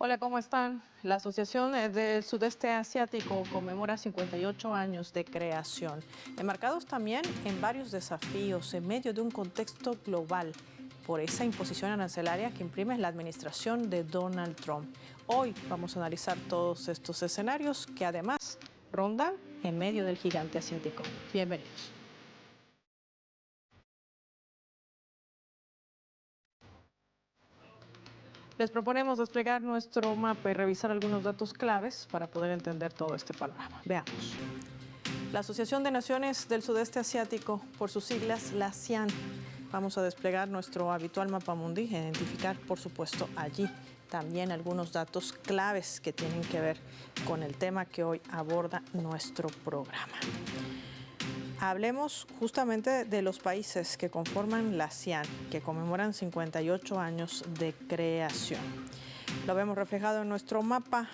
Hola, ¿cómo están? La Asociación del Sudeste Asiático conmemora 58 años de creación, enmarcados también en varios desafíos en medio de un contexto global por esa imposición arancelaria que imprime la administración de Donald Trump. Hoy vamos a analizar todos estos escenarios que además rondan en medio del gigante asiático. Bienvenidos. Les proponemos desplegar nuestro mapa y revisar algunos datos claves para poder entender todo este panorama. Veamos. La Asociación de Naciones del Sudeste Asiático, por sus siglas, la ASEAN. Vamos a desplegar nuestro habitual mapa mundi e identificar, por supuesto, allí también algunos datos claves que tienen que ver con el tema que hoy aborda nuestro programa. Hablemos justamente de los países que conforman la ASEAN, que conmemoran 58 años de creación. Lo vemos reflejado en nuestro mapa.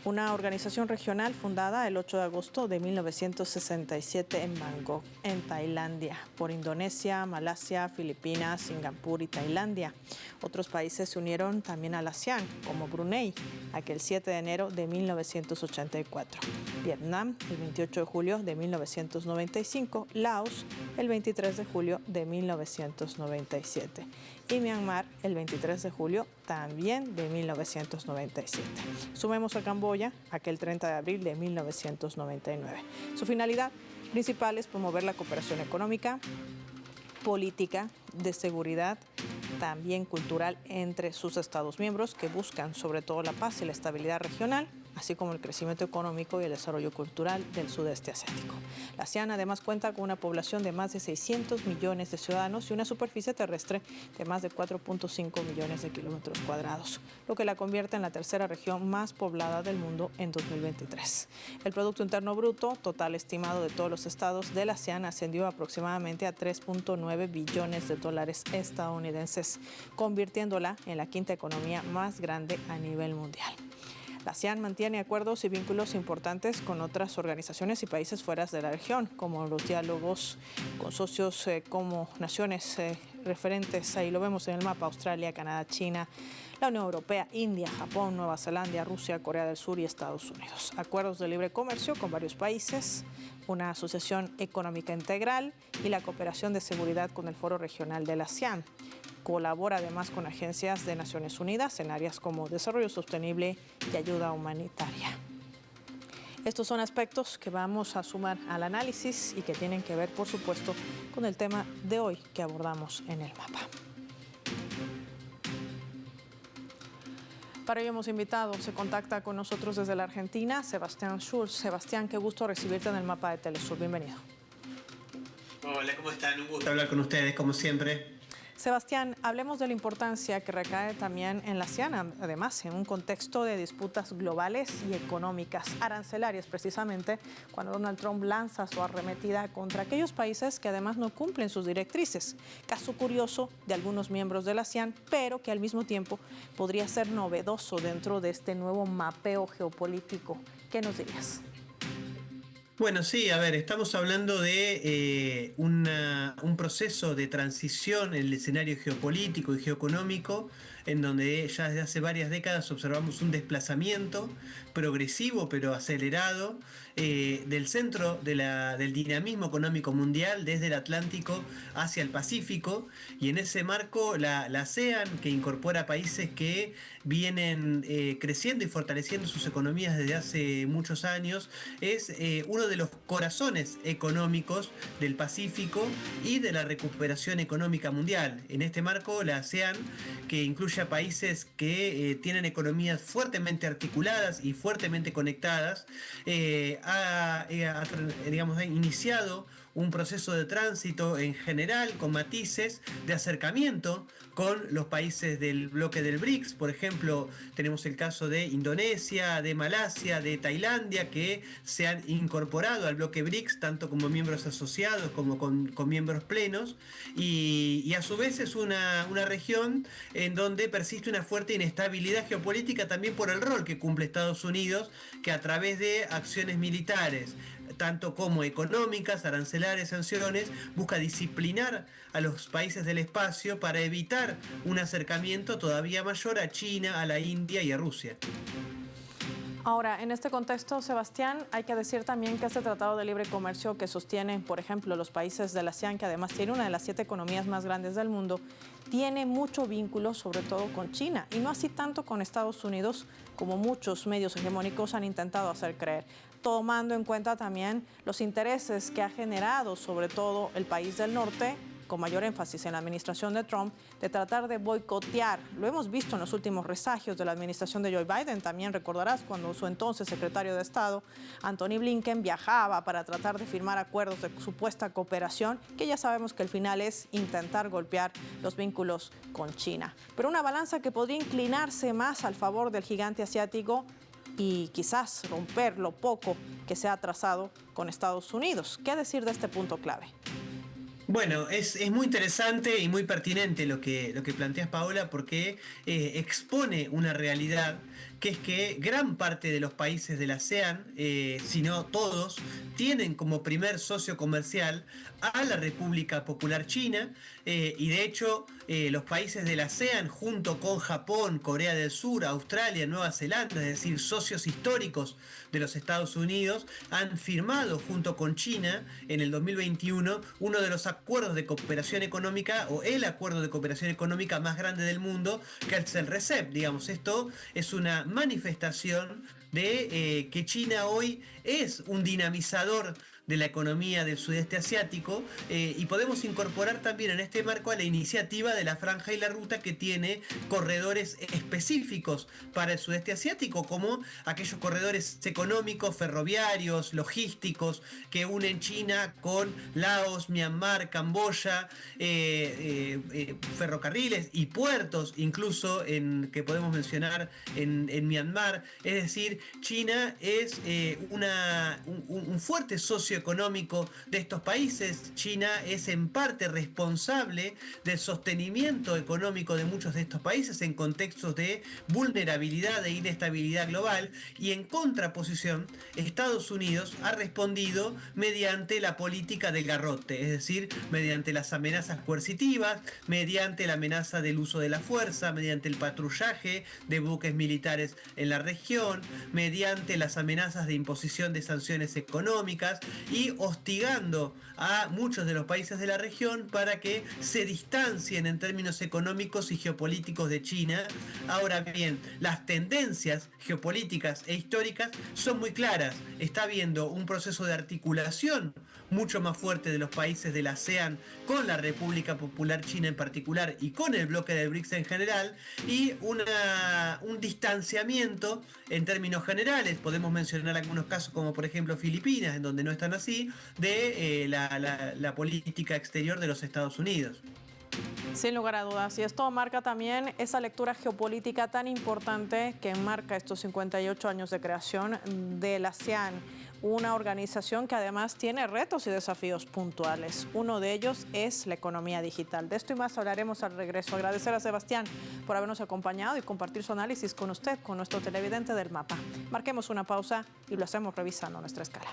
Una organización regional fundada el 8 de agosto de 1967 en Bangkok, en Tailandia, por Indonesia, Malasia, Filipinas, Singapur y Tailandia. Otros países se unieron también a la ASEAN, como Brunei, aquel 7 de enero de 1984. Vietnam, el 28 de julio de 1995. Laos, el 23 de julio de 1997. Y Myanmar, el 23 de julio también de 1997. Sumemos a Camboya, aquel 30 de abril de 1999. Su finalidad principal es promover la cooperación económica, política, de seguridad, también cultural entre sus Estados miembros, que buscan sobre todo la paz y la estabilidad regional, así como el crecimiento económico y el desarrollo cultural del sudeste asiático. La ASEAN además cuenta con una población de más de 600 millones de ciudadanos y una superficie terrestre de más de 4.5 millones de kilómetros cuadrados, lo que la convierte en la tercera región más poblada del mundo en 2023. El Producto Interno Bruto total estimado de todos los estados de la ASEAN ascendió aproximadamente a 3.9 billones de dólares estadounidenses, convirtiéndola en la quinta economía más grande a nivel mundial. La ASEAN mantiene acuerdos y vínculos importantes con otras organizaciones y países fuera de la región, como los diálogos con socios como naciones referentes, ahí lo vemos en el mapa: Australia, Canadá, China, la Unión Europea, India, Japón, Nueva Zelanda, Rusia, Corea del Sur y Estados Unidos. Acuerdos de libre comercio con varios países, una asociación económica integral y la cooperación de seguridad con el Foro Regional de la ASEAN. Colabora además con agencias de Naciones Unidas en áreas como desarrollo sostenible y ayuda humanitaria. Estos son aspectos que vamos a sumar al análisis y que tienen que ver, por supuesto, con el tema de hoy que abordamos en el mapa. Para ello hemos invitado, se contacta con nosotros desde la Argentina, Sebastián Schulz. Sebastián, qué gusto recibirte en el mapa de Telesur. Bienvenido. Hola, ¿cómo están? Un gusto hablar con ustedes, como siempre. Sebastián, hablemos de la importancia que recae también en la ASEAN, además en un contexto de disputas globales y económicas, arancelarias precisamente, cuando Donald Trump lanza su arremetida contra aquellos países que además no cumplen sus directrices. Caso curioso de algunos miembros de la ASEAN, pero que al mismo tiempo podría ser novedoso dentro de este nuevo mapeo geopolítico. ¿Qué nos dirías? Bueno, sí, a ver, estamos hablando de un proceso de transición en el escenario geopolítico y geoeconómico, en donde ya desde hace varias décadas observamos un desplazamiento progresivo pero acelerado del centro del dinamismo económico mundial desde el Atlántico hacia el Pacífico, y en ese marco la ASEAN, que incorpora países que vienen creciendo y fortaleciendo sus economías desde hace muchos años, es uno de los corazones económicos del Pacífico y de la recuperación económica mundial. En este marco, la ASEAN, que incluye a países que tienen economías fuertemente articuladas y fuertemente conectadas, ha iniciado un proceso de tránsito en general con matices de acercamiento con los países del bloque del BRICS. Por ejemplo, tenemos el caso de Indonesia, de Malasia, de Tailandia, que se han incorporado al bloque BRICS tanto como miembros asociados como con miembros plenos, y a su vez es una región en donde persiste una fuerte inestabilidad geopolítica también por el rol que cumple Estados Unidos, que a través de acciones militares tanto como económicas, arancelarias, arancelarias, sanciones, busca disciplinar a los países del espacio para evitar un acercamiento todavía mayor a China, a la India y a Rusia. Ahora, en este contexto, Sebastián, hay que decir también que este tratado de libre comercio que sostienen, por ejemplo, los países de la ASEAN, que además tiene una de las 7 economías más grandes del mundo, tiene mucho vínculo, sobre todo con China, y no así tanto con Estados Unidos, como muchos medios hegemónicos han intentado hacer creer, tomando en cuenta también los intereses que ha generado, sobre todo el país del norte, con mayor énfasis en la administración de Trump, de tratar de boicotear. Lo hemos visto en los últimos resagios de la administración de Joe Biden. También recordarás cuando su entonces secretario de Estado, Antony Blinken, viajaba para tratar de firmar acuerdos de supuesta cooperación, que ya sabemos que el final es intentar golpear los vínculos con China. Pero una balanza que podría inclinarse más al favor del gigante asiático y quizás romper lo poco que se ha trazado con Estados Unidos. ¿Qué decir de este punto clave? Bueno, es muy interesante y muy pertinente lo que planteas, Paola, porque expone una realidad que es que gran parte de los países de la ASEAN, si no todos, tienen como primer socio comercial a la República Popular China, y de hecho los países de la ASEAN junto con Japón, Corea del Sur, Australia, Nueva Zelanda, es decir, socios históricos de los Estados Unidos, han firmado junto con China en el 2021 uno de los acuerdos de cooperación económica, o el acuerdo de cooperación económica más grande del mundo, que es el RCEP. Digamos, esto es una manifestación de que China hoy es un dinamizador de la economía del sudeste asiático, y podemos incorporar también en este marco a la iniciativa de la Franja y la Ruta, que tiene corredores específicos para el sudeste asiático, como aquellos corredores económicos, ferroviarios, logísticos, que unen China con Laos, Myanmar, Camboya, ferrocarriles y puertos, incluso que podemos mencionar en Myanmar. Es decir, China es un fuerte socio económico de estos países. China es en parte responsable del sostenimiento económico de muchos de estos países en contextos de vulnerabilidad e inestabilidad global, y en contraposición, Estados Unidos ha respondido mediante la política del garrote, es decir, mediante las amenazas coercitivas, mediante la amenaza del uso de la fuerza, mediante el patrullaje de buques militares en la región, mediante las amenazas de imposición de sanciones económicas, y hostigando a muchos de los países de la región para que se distancien en términos económicos y geopolíticos de China. Ahora bien, las tendencias geopolíticas e históricas son muy claras. Está habiendo un proceso de articulación mucho más fuerte de los países de la ASEAN con la República Popular China en particular y con el bloque del BRICS en general, y un distanciamiento en términos generales. Podemos mencionar algunos casos como por ejemplo Filipinas, en donde no están así, de la política exterior de los Estados Unidos. Sin lugar a dudas, y esto marca también esa lectura geopolítica tan importante que marca estos 58 años de creación de la ASEAN, una organización que además tiene retos y desafíos puntuales. Uno de ellos es la economía digital. De esto y más hablaremos al regreso. Agradecer a Sebastián por habernos acompañado y compartir su análisis con usted, con nuestro televidente del mapa. Marquemos una pausa y lo hacemos revisando nuestra escala.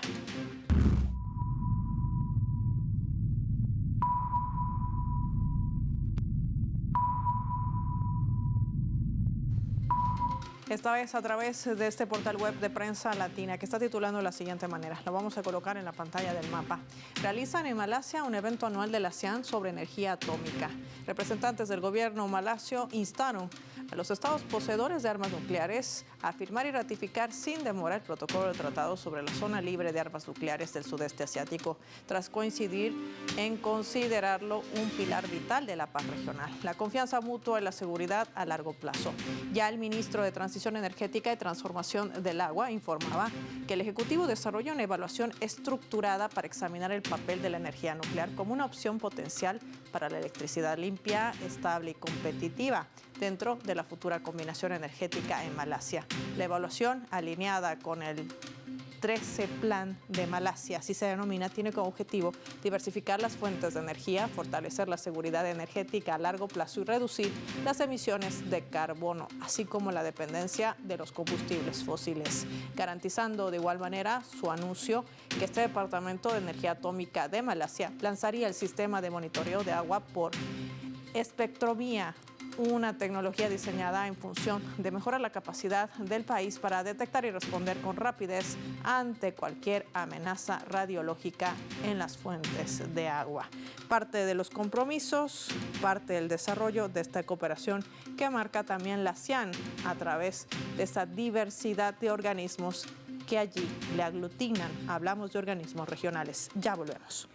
Esta vez a través de este portal web de Prensa Latina, que está titulando de la siguiente manera. Lo vamos a colocar en la pantalla del mapa. Realizan en Malasia un evento anual de la ASEAN sobre energía atómica. Representantes del gobierno malasio instaron a los estados poseedores de armas nucleares a firmar y ratificar sin demora el protocolo de tratado sobre la zona libre de armas nucleares del sudeste asiático, tras coincidir en considerarlo un pilar vital de la paz regional, la confianza mutua y la seguridad a largo plazo. Ya el ministro de Transición Energética y Transformación del Agua informaba que el Ejecutivo desarrolla una evaluación estructurada para examinar el papel de la energía nuclear como una opción potencial para la electricidad limpia, estable y competitiva dentro de la futura combinación energética en Malasia. La evaluación, alineada con el 13 Plan de Malasia, así se denomina, tiene como objetivo diversificar las fuentes de energía, fortalecer la seguridad energética a largo plazo y reducir las emisiones de carbono, así como la dependencia de los combustibles fósiles, garantizando de igual manera su anuncio que este Departamento de Energía Atómica de Malasia lanzaría el sistema de monitoreo de agua por espectrovía, una tecnología diseñada en función de mejorar la capacidad del país para detectar y responder con rapidez ante cualquier amenaza radiológica en las fuentes de agua. Parte de los compromisos, parte del desarrollo de esta cooperación que marca también la ASEAN a través de esta diversidad de organismos que allí le aglutinan. Hablamos de organismos regionales. Ya volvemos.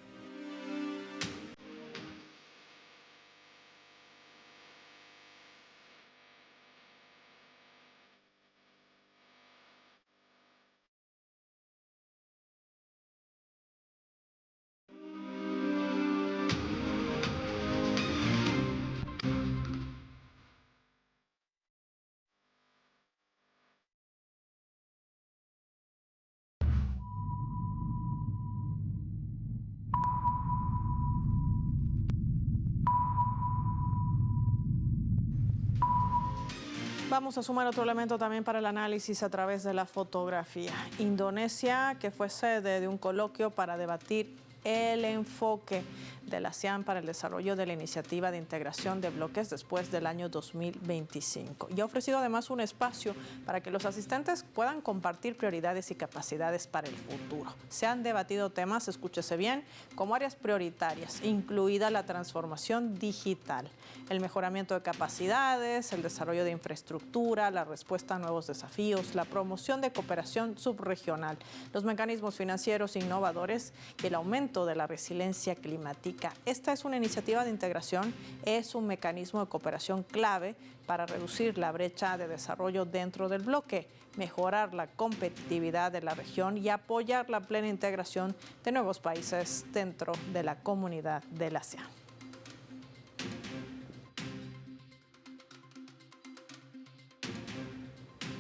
Vamos a sumar otro elemento también para el análisis a través de la fotografía. Indonesia, que fue sede de un coloquio para debatir el enfoque de la ASEAN para el desarrollo de la iniciativa de integración de bloques después del año 2025. Y ha ofrecido además un espacio para que los asistentes puedan compartir prioridades y capacidades para el futuro. Se han debatido temas, escúchese bien, como áreas prioritarias, incluida la transformación digital, el mejoramiento de capacidades, el desarrollo de infraestructura, la respuesta a nuevos desafíos, la promoción de cooperación subregional, los mecanismos financieros innovadores y el aumento de la resiliencia climática. Esta es una iniciativa de integración, es un mecanismo de cooperación clave para reducir la brecha de desarrollo dentro del bloque, mejorar la competitividad de la región y apoyar la plena integración de nuevos países dentro de la comunidad de la ASEAN.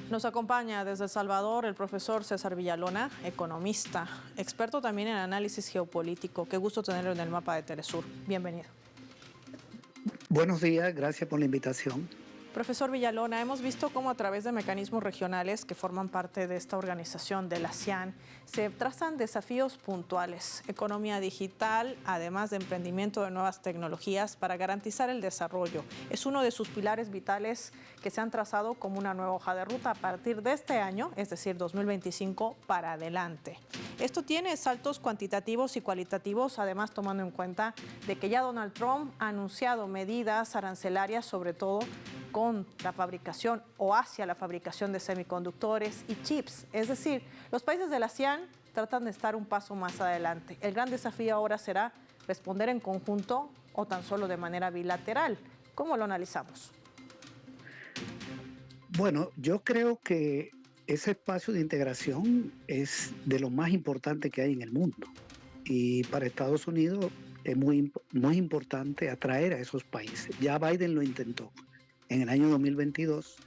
Nos acompaña desde El Salvador el profesor César Villalona, economista, experto también en análisis geopolítico. Qué gusto tenerlo en el mapa de Telesur. Bienvenido. Buenos días, gracias por la invitación. Profesor Villalona, hemos visto cómo a través de mecanismos regionales que forman parte de esta organización de la ASEAN se trazan desafíos puntuales, economía digital, además de emprendimiento de nuevas tecnologías para garantizar el desarrollo. Es uno de sus pilares vitales que se han trazado como una nueva hoja de ruta a partir de este año, es decir, 2025 para adelante. Esto tiene saltos cuantitativos y cualitativos, además tomando en cuenta de que ya Donald Trump ha anunciado medidas arancelarias, sobre todo con la fabricación o hacia la fabricación de semiconductores y chips. Es decir, los países de la ASEAN tratan de estar un paso más adelante. El gran desafío ahora será responder en conjunto o tan solo de manera bilateral. ¿Cómo lo analizamos? Bueno, yo creo que ese espacio de integración es de lo más importante que hay en el mundo. Y para Estados Unidos es muy importante atraer a esos países. Ya Biden lo intentó en el año 2022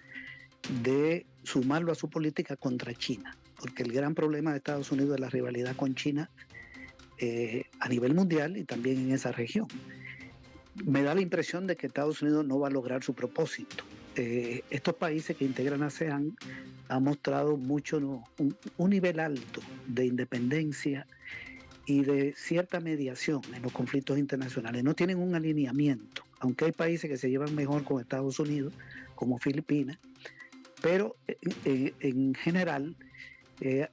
de sumarlo a su política contra China, porque el gran problema de Estados Unidos es la rivalidad con China a nivel mundial y también en esa región. Me da la impresión de que Estados Unidos no va a lograr su propósito. Estos países que integran ASEAN han mostrado un nivel alto de independencia y de cierta mediación en los conflictos internacionales. No tienen un alineamiento, aunque hay países que se llevan mejor con Estados Unidos, como Filipinas, pero en general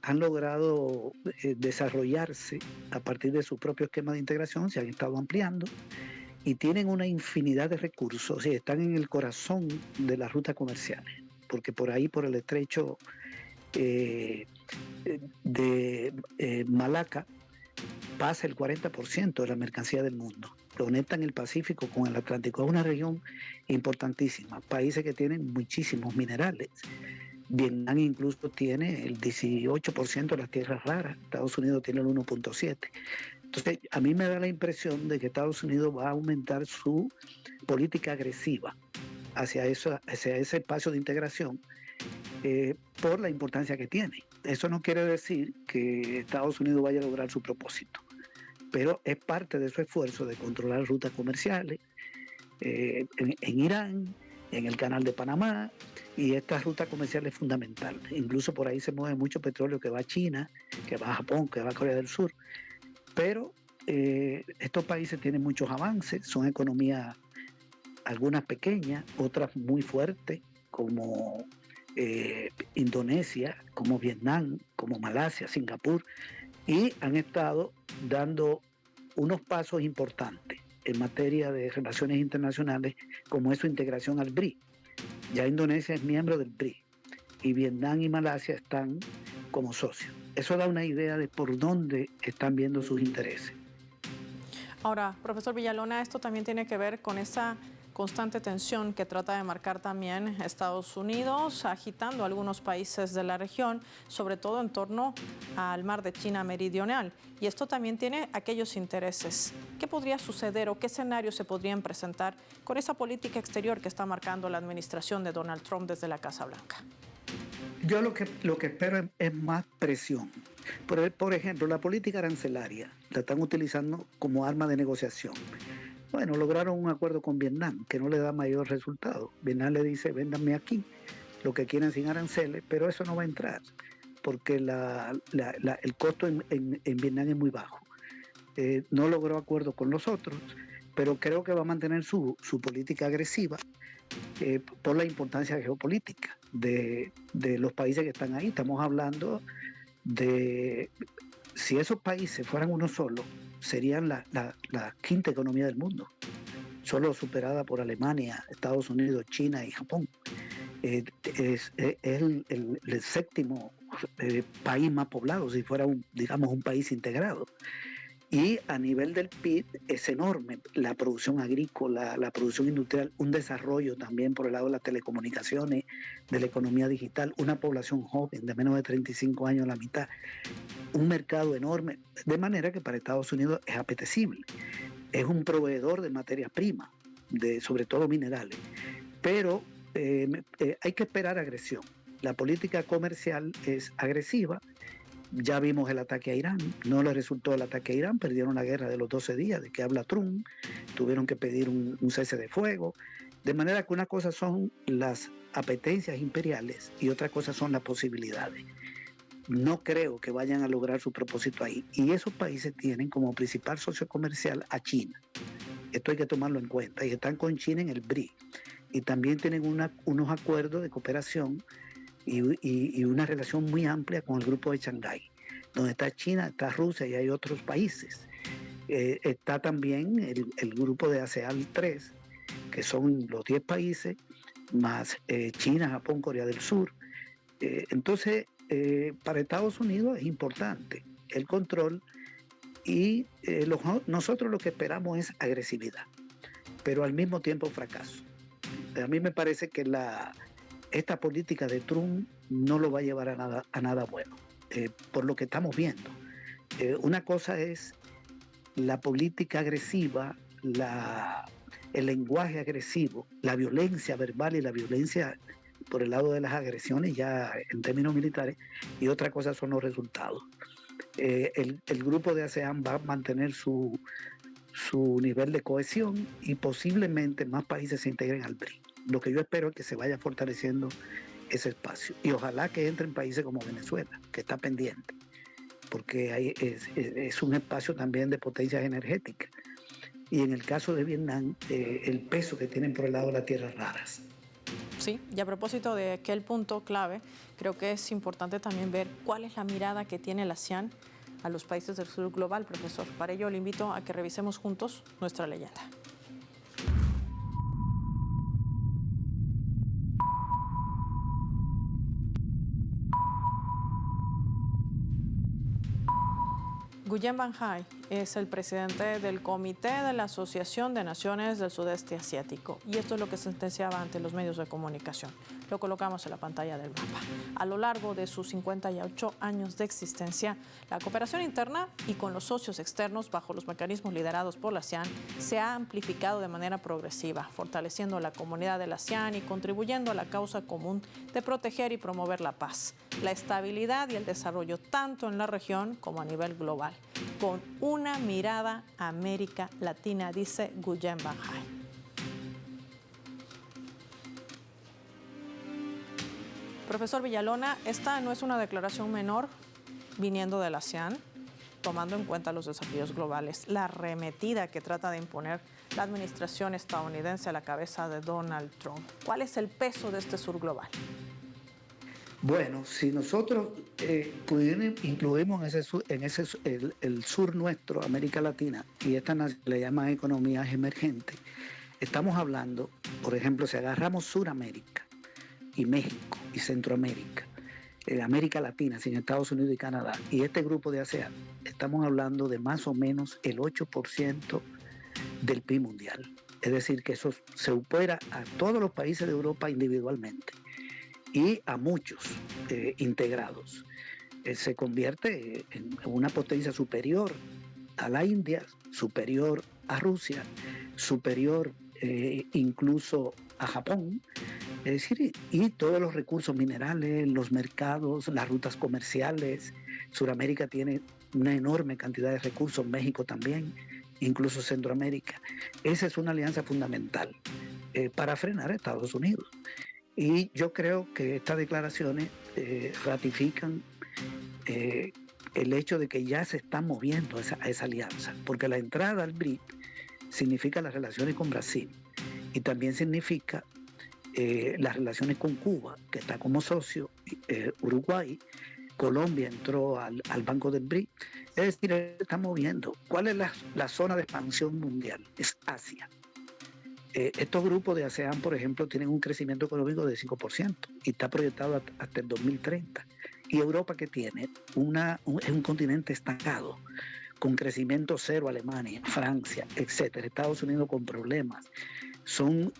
han logrado desarrollarse a partir de su propio esquema de integración, se han estado ampliando y tienen una infinidad de recursos y están en el corazón de las rutas comerciales, porque por ahí, por el estrecho de Malaca, pasa el 40% de la mercancía del mundo. Conectan el Pacífico con el Atlántico. Es una región importantísima. Países que tienen muchísimos minerales. Vietnam incluso tiene el 18% de las tierras raras. Estados Unidos tiene el 1.7%. Entonces, a mí me da la impresión de que Estados Unidos va a aumentar su política agresiva hacia ese espacio de integración por la importancia que tiene. Eso no quiere decir que Estados Unidos vaya a lograr su propósito, pero es parte de su esfuerzo de controlar rutas comerciales en Irán, en el Canal de Panamá, y esta ruta comercial es fundamental. Incluso por ahí se mueve mucho petróleo que va a China, que va a Japón, que va a Corea del Sur, pero estos países tienen muchos avances, son economías, algunas pequeñas, otras muy fuertes, como Indonesia, como Vietnam, como Malasia, Singapur, y han estado dando unos pasos importantes en materia de relaciones internacionales, como es su integración al BRI. Ya Indonesia es miembro del BRI y Vietnam y Malasia están como socios. Eso da una idea de por dónde están viendo sus intereses. Ahora, profesor Villalona, esto también tiene que ver con esa constante tensión que trata de marcar también Estados Unidos, agitando a algunos países de la región, sobre todo en torno al mar de China Meridional. Y esto también tiene aquellos intereses. ¿Qué podría suceder o qué escenarios se podrían presentar con esa política exterior que está marcando la administración de Donald Trump desde la Casa Blanca? Yo lo que espero es más presión. Por ejemplo, la política arancelaria la están utilizando como arma de negociación. Bueno, lograron un acuerdo con Vietnam que no le da mayor resultado. Vietnam le dice, véndanme aquí, lo que quieran sin aranceles, pero eso no va a entrar, porque el costo en Vietnam es muy bajo. No logró acuerdo con los otros, pero creo que va a mantener su política agresiva por la importancia geopolítica de los países que están ahí. Estamos hablando de, si esos países fueran uno solo, serían la quinta economía del mundo, solo superada por Alemania, Estados Unidos, China y Japón. Es el séptimo país más poblado, si fuera digamos un país integrado. Y a nivel del PIB es enorme la producción agrícola, la producción industrial, un desarrollo también por el lado de las telecomunicaciones, de la economía digital, una población joven de menos de 35 años, la mitad, un mercado enorme, de manera que para Estados Unidos es apetecible. Es un proveedor de materias primas, sobre todo minerales, pero hay que esperar agresión. La política comercial es agresiva. Ya vimos el ataque a Irán, no le resultó el ataque a Irán, perdieron la guerra de los 12 días de que habla Trump, tuvieron que pedir un cese de fuego, de manera que una cosa son las apetencias imperiales y otra cosa son las posibilidades. No creo que vayan a lograr su propósito ahí, y esos países tienen como principal socio comercial a China. Esto hay que tomarlo en cuenta, y están con China en el BRI, y también tienen unos acuerdos de cooperación y una relación muy amplia con el grupo de Shanghái, donde está China, está Rusia y hay otros países. Está también el grupo de ASEAN 3, que son los 10 países, más China, Japón, Corea del Sur. Entonces, para Estados Unidos es importante el control y nosotros lo que esperamos es agresividad, pero al mismo tiempo fracaso. A mí me parece que esta política de Trump no lo va a llevar a nada bueno, por lo que estamos viendo. Una cosa es la política agresiva, el lenguaje agresivo, la violencia verbal y la violencia por el lado de las agresiones ya en términos militares, y otra cosa son los resultados. El grupo de ASEAN va a mantener su nivel de cohesión y posiblemente más países se integren al BRI. Lo que yo espero es que se vaya fortaleciendo ese espacio. Y ojalá que entren países como Venezuela, que está pendiente, porque es un espacio también de potencias energéticas. Y en el caso de Vietnam, el peso que tienen por el lado de las tierras raras. Sí, y a propósito de aquel punto clave, creo que es importante también ver cuál es la mirada que tiene la ASEAN a los países del sur global, profesor. Para ello le invito a que revisemos juntos nuestra leyenda. Nguyen Van Hai es el presidente del Comité de la Asociación de Naciones del Sudeste Asiático, y esto es lo que sentenciaba ante los medios de comunicación. Lo colocamos en la pantalla del mapa. A lo largo de sus 58 años de existencia, la cooperación interna y con los socios externos bajo los mecanismos liderados por la ASEAN se ha amplificado de manera progresiva, fortaleciendo la comunidad de la ASEAN y contribuyendo a la causa común de proteger y promover la paz, la estabilidad y el desarrollo tanto en la región como a nivel global, con una mirada a América Latina, dice Nguyen Van Hai. Profesor Villalona, esta no es una declaración menor viniendo de la ASEAN, tomando en cuenta los desafíos globales, la arremetida que trata de imponer la administración estadounidense a la cabeza de Donald Trump. ¿Cuál es el peso de este sur global? Bueno, si nosotros incluimos el sur nuestro, América Latina, y esta le llaman economías emergentes, estamos hablando, por ejemplo, si agarramos Suramérica y México y Centroamérica, América Latina sin Estados Unidos y Canadá, y este grupo de ASEAN, estamos hablando de más o menos el 8% del PIB mundial. Es decir, que eso se supera a todos los países de Europa individualmente y a muchos integrados. Se convierte en una potencia superior a la India, superior a Rusia, superior incluso a Japón. Es decir, y todos los recursos minerales, los mercados, las rutas comerciales. Sudamérica tiene una enorme cantidad de recursos, México también, incluso Centroamérica. Esa es una alianza fundamental para frenar a Estados Unidos. Y yo creo que estas declaraciones ratifican el hecho de que ya se está moviendo a esa alianza, porque la entrada al BRIC significa las relaciones con Brasil y también significa las relaciones con Cuba, que está como socio, Uruguay, Colombia entró al Banco del BRIC. Es decir, se está moviendo. ¿Cuál es la zona de expansión mundial? Es Asia. Estos grupos de ASEAN, por ejemplo, tienen un crecimiento económico de 5% y está proyectado hasta el 2030. Y Europa, ¿qué tiene? Es un continente estancado, con crecimiento cero, Alemania, Francia, etcétera. Estados Unidos con problemas. Son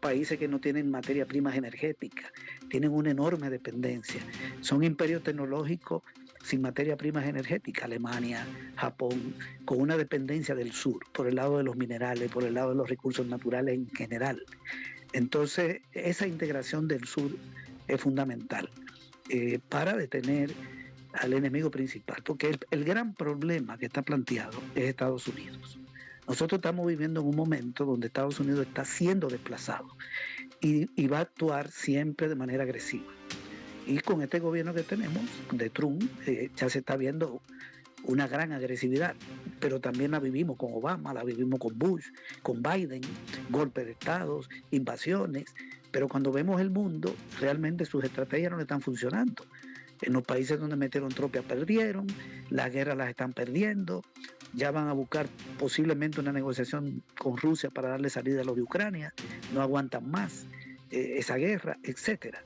países que no tienen materias primas energéticas, tienen una enorme dependencia. Son imperios tecnológicos sin materias primas energéticas, Alemania, Japón, con una dependencia del sur, por el lado de los minerales, por el lado de los recursos naturales en general. Entonces, esa integración del sur es fundamental para detener al enemigo principal, porque el gran problema que está planteado es Estados Unidos. Nosotros estamos viviendo en un momento donde Estados Unidos está siendo desplazado y va a actuar siempre de manera agresiva. Y con este gobierno que tenemos, de Trump, ya se está viendo una gran agresividad, pero también la vivimos con Obama, la vivimos con Bush, con Biden, golpes de estados, invasiones, pero cuando vemos el mundo, realmente sus estrategias no le están funcionando. En los países donde metieron tropas perdieron, las guerras las están perdiendo, ya van a buscar posiblemente una negociación con Rusia para darle salida a los de Ucrania, no aguantan más esa guerra, etcétera.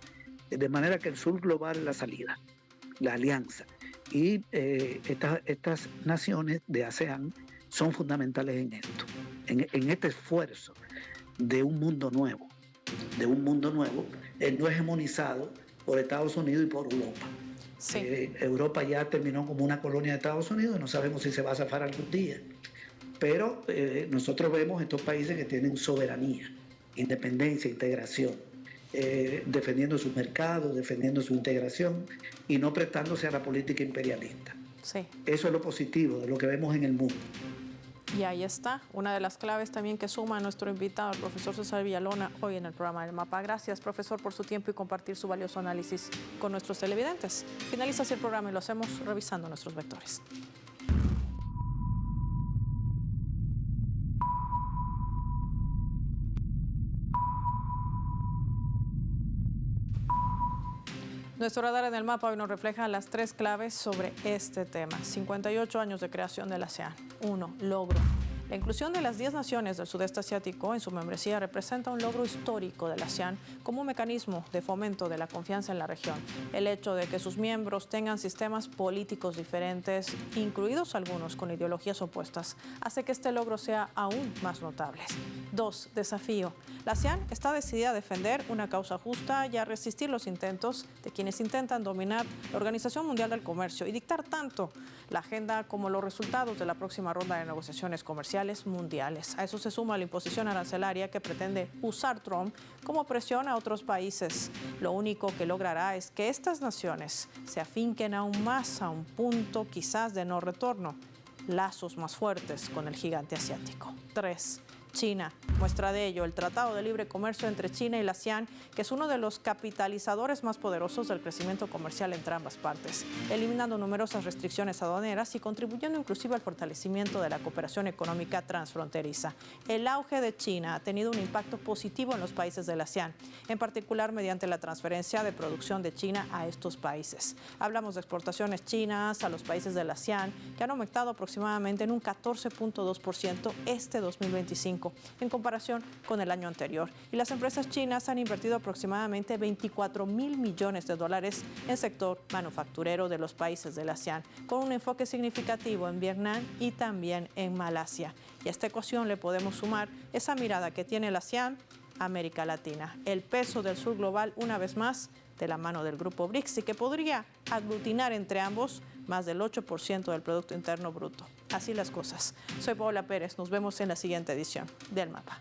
De manera que el sur global es la salida, la alianza. Y estas naciones de ASEAN son fundamentales en esto, en este esfuerzo de un mundo nuevo, no hegemonizado por Estados Unidos y por Europa. Sí. Europa ya terminó como una colonia de Estados Unidos, no sabemos si se va a zafar algún día, pero nosotros vemos estos países que tienen soberanía, independencia, integración, defendiendo sus mercados, defendiendo su integración y no prestándose a la política imperialista. Sí. Eso es lo positivo de lo que vemos en el mundo. Y ahí está, una de las claves también que suma a nuestro invitado, el profesor César Villalona, hoy en el programa del Mapa. Gracias, profesor, por su tiempo y compartir su valioso análisis con nuestros televidentes. Finaliza así el programa y lo hacemos revisando nuestros vectores. Nuestro radar en el mapa hoy nos refleja las 3 claves sobre este tema. 58 años de creación de la ASEAN. 1. Logro. La inclusión de las 10 naciones del sudeste asiático en su membresía representa un logro histórico de la ASEAN como un mecanismo de fomento de la confianza en la región. El hecho de que sus miembros tengan sistemas políticos diferentes, incluidos algunos con ideologías opuestas, hace que este logro sea aún más notable. 2. Desafío. La ASEAN está decidida a defender una causa justa y a resistir los intentos de quienes intentan dominar la Organización Mundial del Comercio y dictar tanto la agenda como los resultados de la próxima ronda de negociaciones comerciales mundiales. A eso se suma la imposición arancelaria que pretende usar Trump como presión a otros países. Lo único que logrará es que estas naciones se afinquen aún más a un punto quizás de no retorno, lazos más fuertes con el gigante asiático. 3. China. Muestra de ello el Tratado de Libre Comercio entre China y la ASEAN, que es uno de los capitalizadores más poderosos del crecimiento comercial entre ambas partes, eliminando numerosas restricciones aduaneras y contribuyendo inclusive al fortalecimiento de la cooperación económica transfronteriza. El auge de China ha tenido un impacto positivo en los países de la ASEAN, en particular mediante la transferencia de producción de China a estos países. Hablamos de exportaciones chinas a los países de la ASEAN, que han aumentado aproximadamente en un 14.2% este 2025. En comparación con el año anterior. Y las empresas chinas han invertido aproximadamente $24.000 millones en sector manufacturero de los países de la ASEAN, con un enfoque significativo en Vietnam y también en Malasia. Y a esta ecuación le podemos sumar esa mirada que tiene la ASEAN a América Latina, el peso del sur global una vez más de la mano del grupo BRICS y que podría aglutinar entre ambos más del 8% del Producto Interno Bruto. Así las cosas. Soy Paola Pérez. Nos vemos en la siguiente edición del Mapa.